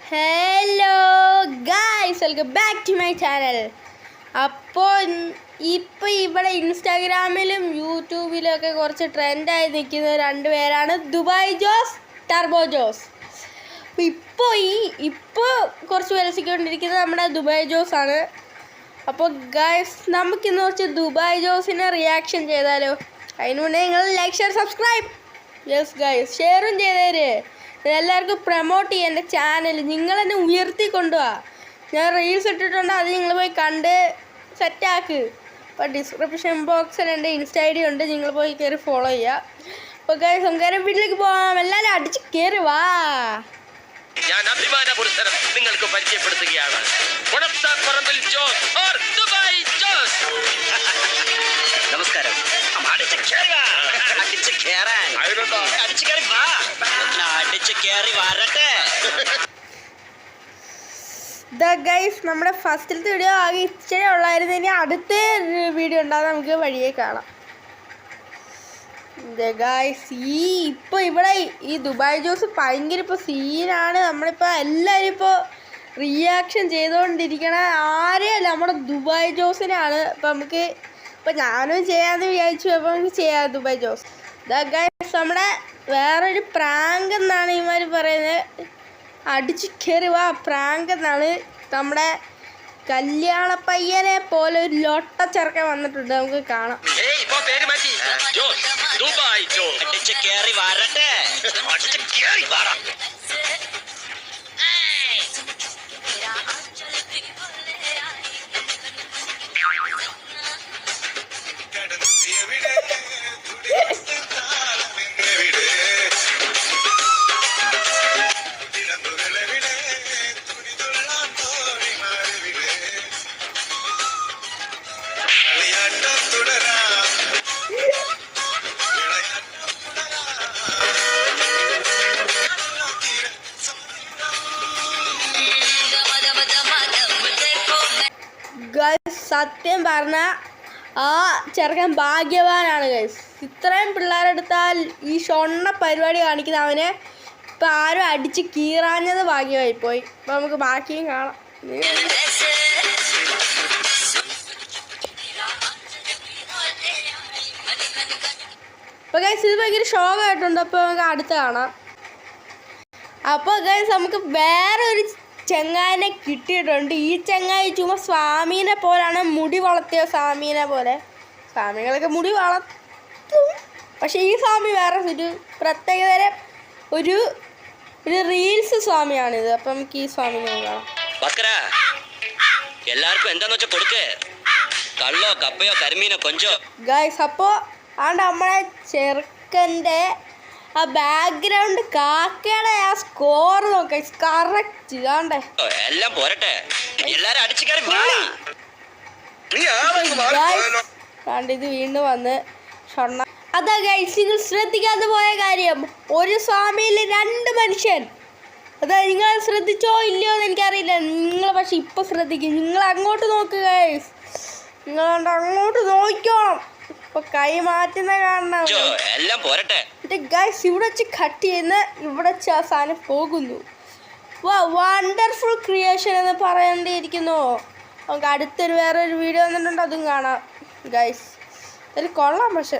Hello guys, welcome back to my channel. അപ്പോൾ ഇപ്പോൾ ഇവിടെ ഇൻസ്റ്റാഗ്രാമിലും യൂട്യൂബിലും ഒക്കെ കുറച്ച് ട്രെൻഡായി നിൽക്കുന്ന രണ്ട് പേരാണ് ദുബായ് ജോസ്, ടർബോ ജോസ്. ഇപ്പോൾ കുറച്ച് വിലസിക്കൊണ്ടിരിക്കുന്നത് നമ്മുടെ ദുബായ് ജോസ് ആണ്. അപ്പോൾ ഗായ്സ്, നമുക്കിന്ന് കുറച്ച് ദുബായ് ജോസിനെ റിയാക്ഷൻ ചെയ്താലോ? അതിന് മുന്നേ നിങ്ങൾ like, share, subscribe. Yes guys, ഷെയറും ചെയ്തേര്. എല്ലാവർക്കും പ്രൊമോട്ട് ചെയ്യാം എൻ്റെ ചാനൽ. നിങ്ങളെന്നെ ഉയർത്തിക്കൊണ്ടുപോവാ. ഞാൻ റീൽസ് ഇട്ടിട്ടുണ്ട്, അത് നിങ്ങൾ പോയി കണ്ട് സെറ്റാക്ക്. അപ്പോൾ ഡിസ്ക്രിപ്ഷൻ ബോക്സിൽ എൻ്റെ ഇൻസ്റ്റ ID ഉണ്ട്, നിങ്ങൾ പോയി കയറി ഫോളോ ചെയ്യുക. അപ്പോൾ ഗൈസ്, നമുക്ക് വീട്ടിലേക്ക് പോകാം. എല്ലാവരും അടിച്ച് കയറി വാ. ഞാൻ അഭിമാന പുരസ്സരം നിങ്ങൾക്ക് പരിചയപ്പെടുത്തുകയാണ്. നമസ്കാരം. നമ്മുടെ ഫസ്റ്റിലത്തെ വീഡിയോ ആകെ ഇച്ചിരി ഉള്ളായിരുന്നു. ഇനി അടുത്ത വീഡിയോ ഉണ്ടാകും, നമുക്ക് വഴിയെ കാണാം. ഇപ്പോൾ ഇവിടെ ഈ ദുബായ് ജോസ് ഭയങ്കര ഇപ്പോൾ സീനാണ്. നമ്മളിപ്പോൾ എല്ലാവരും ഇപ്പോൾ റിയാക്ഷൻ ചെയ്തുകൊണ്ടിരിക്കണ ആരെയല്ല, നമ്മുടെ ദുബായ് ജോസിനാണ്. ഇപ്പം ഞാനും ചെയ്യാമെന്ന് വിചാരിച്ചു. അപ്പോൾ നമുക്ക് ചെയ്യാം ദുബായ് ജോസ്. നമ്മുടെ വേറൊരു പ്രാങ്ക് എന്നാണ് ഇവന്മാർ പറയുന്നത്. അടിച്ചു കയറി വാ പ്രാങ്ക് എന്നാണ്. നമ്മുടെ കല്യാണ പയ്യനെ പോലെ ഒരു ലൊട്ട ചെറുക്കൻ വന്നിട്ടുണ്ട്, നമുക്ക് കാണാം. സത്യം പറഞ്ഞാൽ ആ ചെറുക്കൻ ഭാഗ്യവാനാണ് ഗൈസ്. ഇത്രയും പിള്ളേരെടുത്താൽ ഈ ഷൊണ്ണ പരിപാടി കാണിക്കുന്ന അവനെ ഇപ്പം ആരും അടിച്ച് കീറാഞ്ഞത് ഭാഗ്യമായിപ്പോയി. അപ്പം നമുക്ക് ബാക്കിയും കാണാം. അപ്പോൾ ഗൈസ്, ഇത് ഭയങ്കര ഷോക്കായിട്ടുണ്ട്. അപ്പോൾ നമുക്ക് അടുത്ത് കാണാം. അപ്പോൾ ഗൈസ്, നമുക്ക് വേറൊരു ചെങ്ങായിനെ കിട്ടിയിട്ടുണ്ട്. ഈ ചെങ്ങായി ചുമ്മാ സ്വാമീനെ പോലാണ്, മുടി വളർത്തിയ സ്വാമീനെ പോലെ. സ്വാമികളൊക്കെ മുടി വളർത്തും, പക്ഷെ ഈ സ്വാമി വേറെ ഒരു പ്രത്യേകതരം ഒരു റീൽസ് സ്വാമിയാണിത്. അപ്പം നമുക്ക് ഈ സ്വാമി നോക്കാം. എല്ലാവർക്കും എന്താന്ന് വെച്ചാൽ കൊടുക്ക്. കള്ളോ കപ്പയോ കരിമീനോ കൊഞ്ചോ. ഗൈസ്, അപ്പോൾ ആണ്ട് നമ്മളെ ചെറുക്കൻ്റെ ആ ബാക്ക്ഗ്രൗണ്ട് കാക്കയുടെ ആ സ്കോർ നോക്കാം. കറക്റ്റ് കാണണ്ടേ? എല്ലാം പോരട്ടെ, എല്ലാരും അടിച്ചു കയറി. ഇത് വീണ്ടും വന്ന് ഷൊണ്ണ. അതാ ഗൈസ്, നിങ്ങൾ ശ്രദ്ധിക്കാതെ പോയ കാര്യം, ഒരു സ്വാമിയിൽ 2 മനുഷ്യൻ. അതാ നിങ്ങൾ ശ്രദ്ധിച്ചോ ഇല്ലയോ എന്ന് എനിക്കറിയില്ല. നിങ്ങൾ പക്ഷെ ഇപ്പൊ ശ്രദ്ധിക്കും. നിങ്ങൾ അങ്ങോട്ട് നോക്കുക ഗൈസ്, നിങ്ങൾ അങ്ങോട്ട് നോക്കണം. ഇപ്പൊ കൈ മാറ്റുന്ന കാണണം. എല്ലാം പോരട്ടെ. ഗൈസ്, ഇവിടെ വെച്ച് കട്ട് ചെയ്യുന്ന, ഇവിടെ വെച്ച് ആ സാധനം പോകുന്നു. വാ, വണ്ടർഫുൾ ക്രിയേഷൻ എന്ന് പറയേണ്ടിയിരിക്കുന്നു. നമുക്ക് അടുത്തൊരു വേറൊരു വീഡിയോ വന്നിട്ടുണ്ട്, അതും കാണാം ഗൈസ്. അതിൽ കൊള്ളാം. പക്ഷെ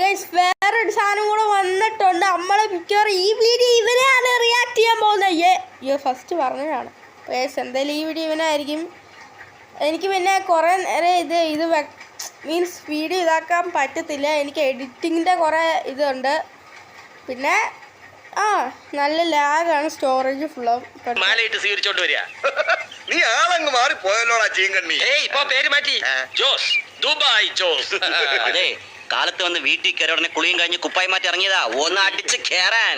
ഗൈസ്, വേറൊരു സാധനം കൂടെ വന്നിട്ടുണ്ട്. നമ്മളെ മിക്കവാറും ഈ വീഡിയോ ഇവനെയാണ് റിയാക്ട് ചെയ്യാൻ പോകുന്നത്. ഫസ്റ്റ് പറഞ്ഞതാണ് ഗൈസ്, എന്തായാലും ഈ വീഡിയോ ഇവനായിരിക്കും. എനിക്ക് പിന്നെ കുറേ നേരം ഇത് മീൻസ് വീഡിയോ ഇതാക്കാൻ പറ്റത്തില്ല. എനിക്ക് എഡിറ്റിങ്ങിൻ്റെ കുറേ ഇതുണ്ട്. പിന്നെ നല്ല ലാഗാണ്, സ്റ്റോറേജ് ഫുള്ളാവും. അതെ, കാലത്ത് വന്ന് വീട്ടിൽ കയറി ഉടനെ കുളിയും കഴിഞ്ഞ് കുപ്പായി മാറ്റി ഇറങ്ങിയതാ. ഒന്ന് അടിച്ച് കയറാൻ.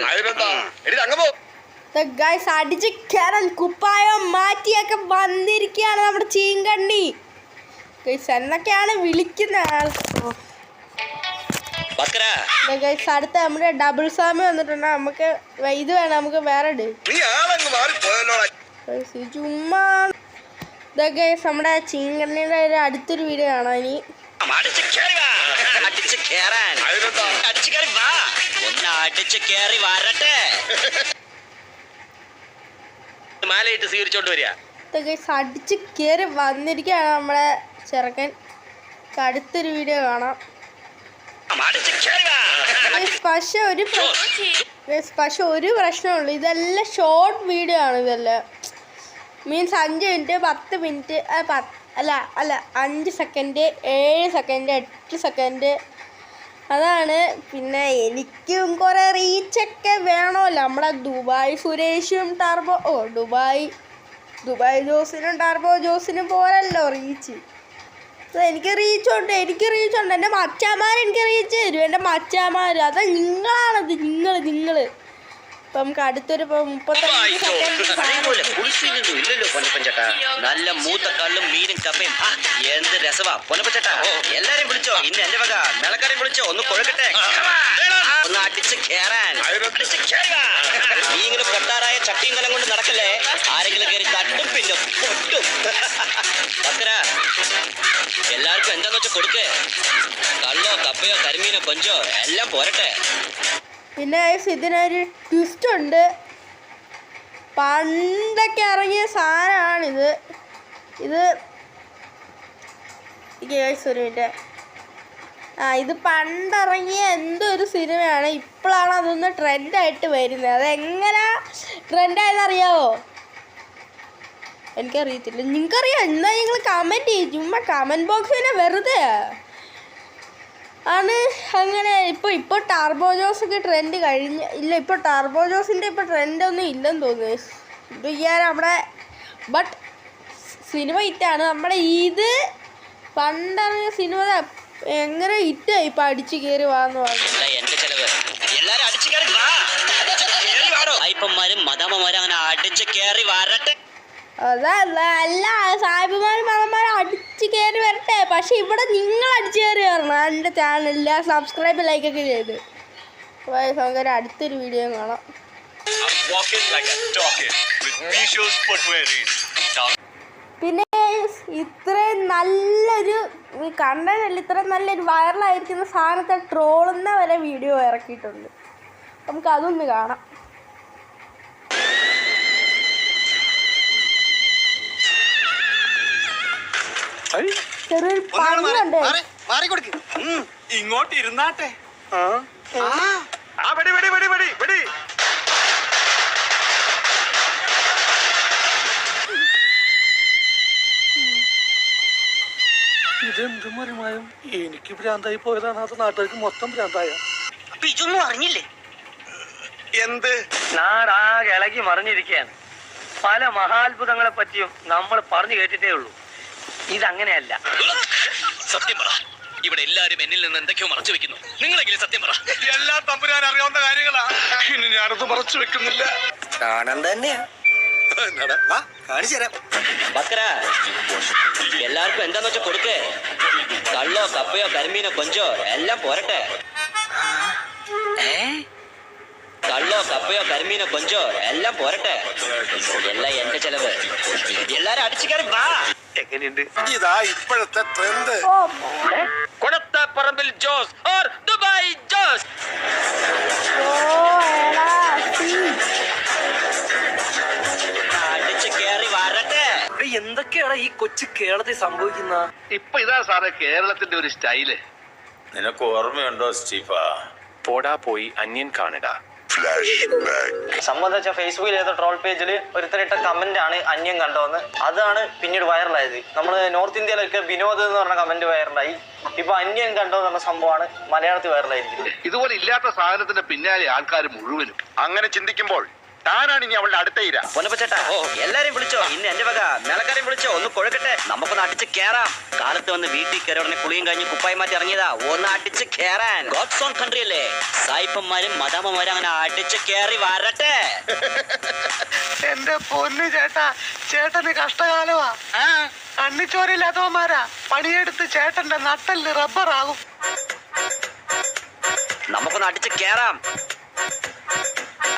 അടിച്ച് കയറാൻ കുപ്പായം മാറ്റിയൊക്കെ വന്നിരിക്കുകയാണ് നമ്മുടെ ചീങ്കണ്ണി. എന്നൊക്കെയാണ് വിളിക്കുന്ന ആൾ. അടുത്ത നമ്മുടെ ഡബിൾ സ്വാമി വന്നിട്ടുണ്ട്. നമുക്ക് ഇത് വേണം, നമുക്ക് വേറെ ചുമ്മാ. നമ്മുടെ ചീങ്കണ്ണിയുടെ ഒരു അടുത്തൊരു വീഡിയോ കാണാം ഇനി. മാലയിട്ട് സ്വീകരിച്ചോണ്ട് വരിക. അടിച്ച് കയറി വന്നിരിക്കുകയാണ് നമ്മളെ ചെറുക്കൻ. അടുത്തൊരു വീഡിയോ കാണാം. പക്ഷെ ഒരു പ്രശ്നമുള്ളൂ, ഇതെല്ലാം ഷോർട്ട് വീഡിയോ ആണ്. ഇതെല്ലാം മീൻസ് 5 മിനിറ്റ് 10 മിനിറ്റ് അല്ല 5 സെക്കൻഡ് 7 സെക്കൻഡ് 8 സെക്കൻഡ് അതാണ്. പിന്നെ എനിക്കും കുറേ റീച്ചൊക്കെ വേണമല്ലോ. നമ്മളെ ദുബായ് സുരേഷും ദുബായ് ജോസിനും ടർബോ ജോസിനും പോരല്ലോ റീച്ച്. എനിക്ക് റീച്ചുണ്ട്. എൻ്റെ മച്ചാന്മാർ എനിക്ക് റീച്ച് തരും. എൻ്റെ മച്ചാന്മാർ അതാ നിങ്ങളാണത്. നിങ്ങൾ ഇപ്പം നമുക്ക് അടുത്തൊരു 35 സെക്കൻഡ് ഇല്ലല്ലോ പൊന്നപ്പൻചേട്ടാ. നല്ല മൂത്ത കള്ളും മീനും കപ്പയും എന്ത് രസവാ പൊന്നപ്പൻചേട്ടാ. എല്ലാരെയും വിളിച്ചോ, ഇന്ന് എന്റെ വക മേളക്കാരെയും വിളിച്ചോ, ഒന്ന് കൊഴുക്കട്ടെ, ഒന്ന് അടിച്ച് കേറാൻ. നീ ഇങ്ങനെ പൊട്ടാറായ ചട്ടിയും കലം കൊണ്ട് നടക്കല്ലേ, ആരെങ്കിലും കയറി തട്ടും പിന്നെ പൊട്ടും. എല്ലാവർക്കും എന്താന്ന് വെച്ചാൽ കൊടുക്ക്. കള്ളോ കപ്പയോ കരിമീനോ കൊഞ്ചോ എല്ലാം പോരട്ടെ. പിന്നെ ഇതിനൊരു ട്വിസ്റ്റ് ഉണ്ട്. പണ്ടൊക്കെ ഇറങ്ങിയ സാധനമാണിത്. ഒരു മിനിറ്റ്. ഇത് പണ്ടിറങ്ങിയ എന്തോ ഒരു സിനിമയാണ്. ഇപ്പോഴാണ് അതൊന്ന് ട്രെൻഡായിട്ട് വരുന്നത്. അതെങ്ങനെ ട്രെൻഡായതറിയാവോ? എനിക്കറിയത്തില്ല. നിങ്ങൾക്കറിയാം? എന്നാൽ നിങ്ങൾ കമൻറ്റ് ചെയ്യും. ചുമ്മാ കമൻറ്റ് ബോക്സിനെ വെറുതെ ആണ് അങ്ങനെ. ഇപ്പോൾ ടർബോ ജോസൊക്കെ ട്രെൻഡ് ഇല്ല. ഇപ്പോൾ ടർബോ ജോസിൻ്റെ ട്രെൻഡൊന്നും ഇല്ലെന്ന് തോന്നുന്നു. ഇത് ചെയ്യാൻ നമ്മുടെ ബട്ട് സിനിമ ഹിറ്റാണ്. നമ്മുടെ ഇത് പണ്ടിറങ്ങിയ സിനിമ എങ്ങനെ ഹിറ്റായി. ഇപ്പം അടിച്ചു കയറി വാന്ന് പറഞ്ഞു. അതല്ല സാഹിബുമാരും മതന്മാരും അടിച്ചു കയറി വരട്ടെ. പക്ഷെ ഇവിടെ നിങ്ങൾ അടിച്ചു കയറി വരണം. എൻ്റെ ചാനലിൽ സബ്സ്ക്രൈബ് ലൈക്കൊക്കെ ചെയ്ത് നമുക്ക് അടുത്തൊരു വീഡിയോ കാണാം. പിന്നെ ഇത്രയും നല്ലൊരു കണ്ടന്റ്, ഇത്രയും നല്ലൊരു വൈറലായിരിക്കുന്ന സാധനത്തെ ട്രോളുന്ന വരെ വീഡിയോ ഇറക്കിയിട്ടുണ്ട്. നമുക്ക് അതൊന്ന് കാണാം. ചെറിയൊരു പണിയുണ്ട്. ഇങ്ങോട്ട് ഇരുന്നാട്ടെ. ഇതെന്ത് മറിമായും എനിക്ക് ഭ്രാന്തായി പോയതാണ്. അത് നാട്ടുകാർക്ക് മൊത്തം ഭ്രാന്തായ. ഇതൊന്നും അറിഞ്ഞില്ലേ? എന്ത്? നാടാകെ ഇളകി മറിഞ്ഞിരിക്കുകയാണ്. പല മഹാത്ഭുതങ്ങളെ പറ്റിയും നമ്മൾ പറഞ്ഞു കേട്ടിട്ടേ ഉള്ളൂ. ഇതങ്ങനെയല്ല. സത്യം പറ. ഇവിടെ എല്ലാരും എന്നിൽ നിന്ന് എന്തൊക്കെയോ മറച്ചു വെക്കുന്നു. നിങ്ങളെങ്കിലും സത്യം പറ. എല്ലാം തമ്പുരാൻ അറിയാവുന്ന കാര്യങ്ങളാ. ഇനി ഞാനത് മറച്ചു വെക്കുന്നില്ല. കാണാൻ തന്നെയാ. കാണിച്ചു തരാം. എല്ലാവർക്കും എന്താന്ന് വെച്ചാൽ കൊടുക്ക്. കള്ളോ കപ്പയോ കരിമീനോ കൊഞ്ചോ എല്ലാം പോരട്ടെ. കള്ളോ കപ്പയോ കരിമീനോ കൊഞ്ചോ എല്ലാം പോരട്ടെ. എല്ലാം എന്റെ ചെലവ്. എല്ലാരും അടിച്ചു കയറി വാ. എങ്ങനെയുണ്ട്? ഇതാ ഇപ്പോഴത്തെ ട്രെൻഡ്. കൊടത്തപ്പറമ്പിൽ ജോസ് ഓർ ദുബായ് ജോസ്. അടിച്ചു കയറി വരട്ടെ. എന്തൊക്കെയാണ് ഈ കൊച്ചു കേരളത്തിൽ സംഭവിക്കുന്ന? ഇപ്പൊ ഇതാ സാറേ കേരളത്തിന്റെ ഒരു സ്റ്റൈല്. നിനക്ക് ഓർമ്മയുണ്ടോ സ്റ്റീഫ? പോടാ പോയി അന്യൻ കാണുക. സംബന്ധിച്ച ഫേസ്ബുക്കിൽ ഏതോ ട്രോൾ പേജിൽ ഒരുത്തരിട്ട കമന്റ് ആണ് അന്യം കണ്ടോന്ന്. അതാണ് പിന്നീട് വൈറലായത്. നമ്മൾ നോർത്ത് ഇന്ത്യയിലൊക്കെ വിനോദ് എന്ന് പറഞ്ഞ കമന്റ് വൈറലായി. ഇപ്പൊ അന്യം കണ്ടോ എന്ന് പറഞ്ഞ സംഭവമാണ് മലയാളത്തിൽ വൈറലായിരിക്കുന്നത്. ഇതുപോലെ ഇല്ലാത്ത സാധനത്തിന്റെ പിന്നാലെ ആൾക്കാർ മുഴുവനും. അങ്ങനെ ചിന്തിക്കുമ്പോൾ താനാണ് ഇനി അവളുടെ അടുത്ത ഇര. പൊന്നപ്പച്ചേട്ടാ, എല്ലാരെയും വിളിച്ചോ, ഇന്ന് എന്റെ വക മേളക്കാരെയും വിളിച്ചോ, ഒന്ന് കൊഴുക്കട്ടെ, നമുക്കൊന്ന് അടിച്ച് കേറാം. കാലത്ത് വന്ന് വീട്ടിൽ കയറി ഉടനെ കുളിയും കഴിഞ്ഞ് കുപ്പായി മാറ്റി ഇറങ്ങിയതാ, ഒന്ന് അടിച്ച് കേറാൻ. ഗോഡ്സ് ഓൺ കൺട്രി അല്ലേ, സായിപ്പന്മാരും മദാമ്മമാരും അങ്ങനെ അടിച്ച് കേറി വരട്ടെ. എന്റെ പൊന്നു ചേട്ടാ, ചേട്ടന് കഷ്ടകാലമാ. കണ്ണിച്ചോരില്ലാത്തവന്മാരാ പണിയെടുത്ത് ചേട്ടന്റെ നട്ടല് റബ്ബറാകും. നമുക്കൊന്ന് അടിച്ച് കേറാം.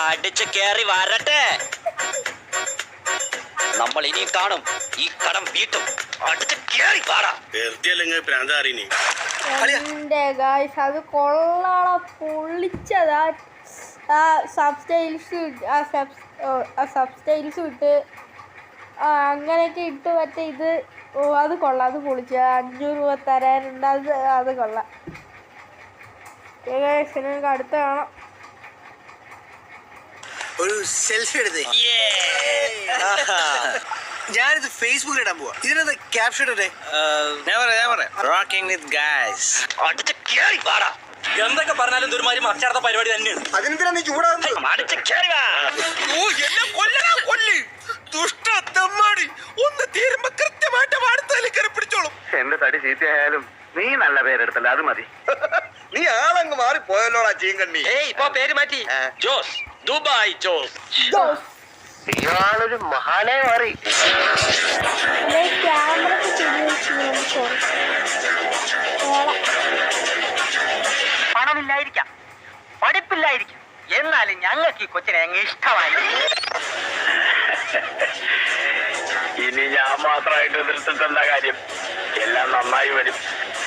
അടിച്ച് കേറി വരട്ടെ. നമ്മൾ ഇനിയും കാണും, ഈ കടം വീട്ടും. അടിച്ച് കേറി പാടാ. അത് കൊള്ളാള പൊള്ളിച്ചതാ. സബ്സ്റ്റൈൽസും ഇട്ട് അങ്ങനെയൊക്കെ ഇട്ട് മറ്റേ ഇത് അത് കൊള്ളാം, അത് പൊളിച്ച് 500 രൂപ തരാനുണ്ട്, അത് കൊള്ളാം. നിങ്ങൾക്ക് അടുത്ത കാണാം. ഒരു സെൽഫി എടുത്തേ. ഞാനിത് ഫേസ്ബുക്കിൽ ഇടാൻ പോവാ. ഇതിനകത്ത് ക്യാപ്ഷൻ ഇടേ. എന്തൊക്കെ പറഞ്ഞാലും ഒരുമാതിരി മറിച്ചടത്ത പരിപാടി തന്നെയാണ്. അതിനെന്തിനാ നീ ചൂടാകുന്നത്? ഒന്ന് തീരുമ്പോ കൃത്യമായിട്ട് വാടുത്താലും കയറി പിടിച്ചോളും. എന്റെ തടി ചീത്തയായാലും നീ നല്ല പേരെടുത്തല്ല, അത് മതി. നീ ആളങ്ങ് മാറി പോയല്ലോടാ ചീങ്കണ്ണി. ഇപ്പൊ പേര് മാറ്റി, ജോസ്, ദുബായ് ജോസ്. ഇയാളൊരു മഹാനെ മാറി. പണമില്ലായിരിക്കാം, പഠിപ്പില്ലായിരിക്കും, എന്നാലും ഞങ്ങൾക്ക് ഈ കൊച്ചിനെ അങ്ങ് ഇഷ്ടമായി. ഇനി ഞാൻ മാത്രമായിട്ട് നിർത്തിട്ടെന്താ കാര്യം, എല്ലാം നന്നായി വരും.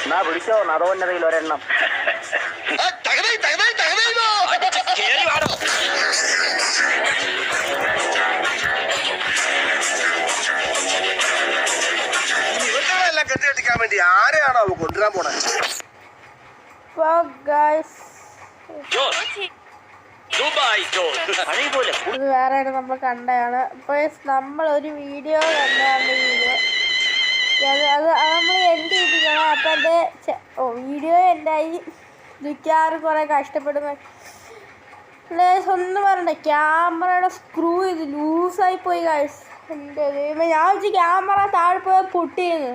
എന്നാ പിടിച്ചോ നദോന്നതയിൽ ഒരെണ്ണം. ഇവറ്റകളെല്ലാം കെട്ടിയെടുക്കാൻ വേണ്ടി ആരെയാണോ അവ കൊണ്ടുവരാൻ പോണേ? ഇത് വേറെ നമ്മൾ കണ്ടതാണ്. അപ്പോൾ നമ്മളൊരു വീഡിയോ കണ്ടാണ്. അത് നമ്മൾ എൻഡ് ചെയ്തിരിക്കണം. അപ്പം എൻ്റെ വീഡിയോ എൻഡായി. മിക്കവാറും കുറേ കഷ്ടപ്പെടുന്ന ഒന്നും പറയണ്ട, ക്യാമറയുടെ സ്ക്രൂ ഇത് ലൂസായി പോയി ഗൈസ്. എൻ്റെ ദൈവമേ, ഞാൻ വെച്ച് ക്യാമറ താഴെ പോയാൽ പൊട്ടിയെന്ന്.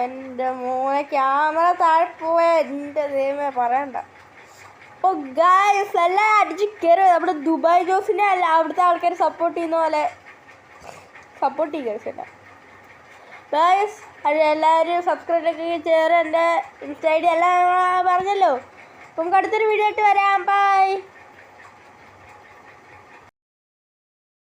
എൻ്റെ മോനെ, ക്യാമറ താഴെ പോയാൽ എൻ്റെ ദൈവമേ പറയണ്ട. അപ്പോൾ ഗൈസ് എല്ലാം അടിച്ച് കയറി നമ്മുടെ ദുബായ് ജോസിനെ അല്ല അവിടുത്തെ ആൾക്കാർ സപ്പോർട്ട് ചെയ്യുന്ന പോലെ സപ്പോർട്ട് ചെയ്യുക ഗൈസ്. എല്ലാം ഗൈസ് എല്ലാവരും സബ്സ്ക്രൈബൊക്കെ ചെയ്യാറ്. എൻ്റെ ഇൻസ്റ്റ ID എല്ലാം പറഞ്ഞല്ലോ. അപ്പം അടുത്തൊരു വീഡിയോ ആയിട്ട് വരാം. ബൈ.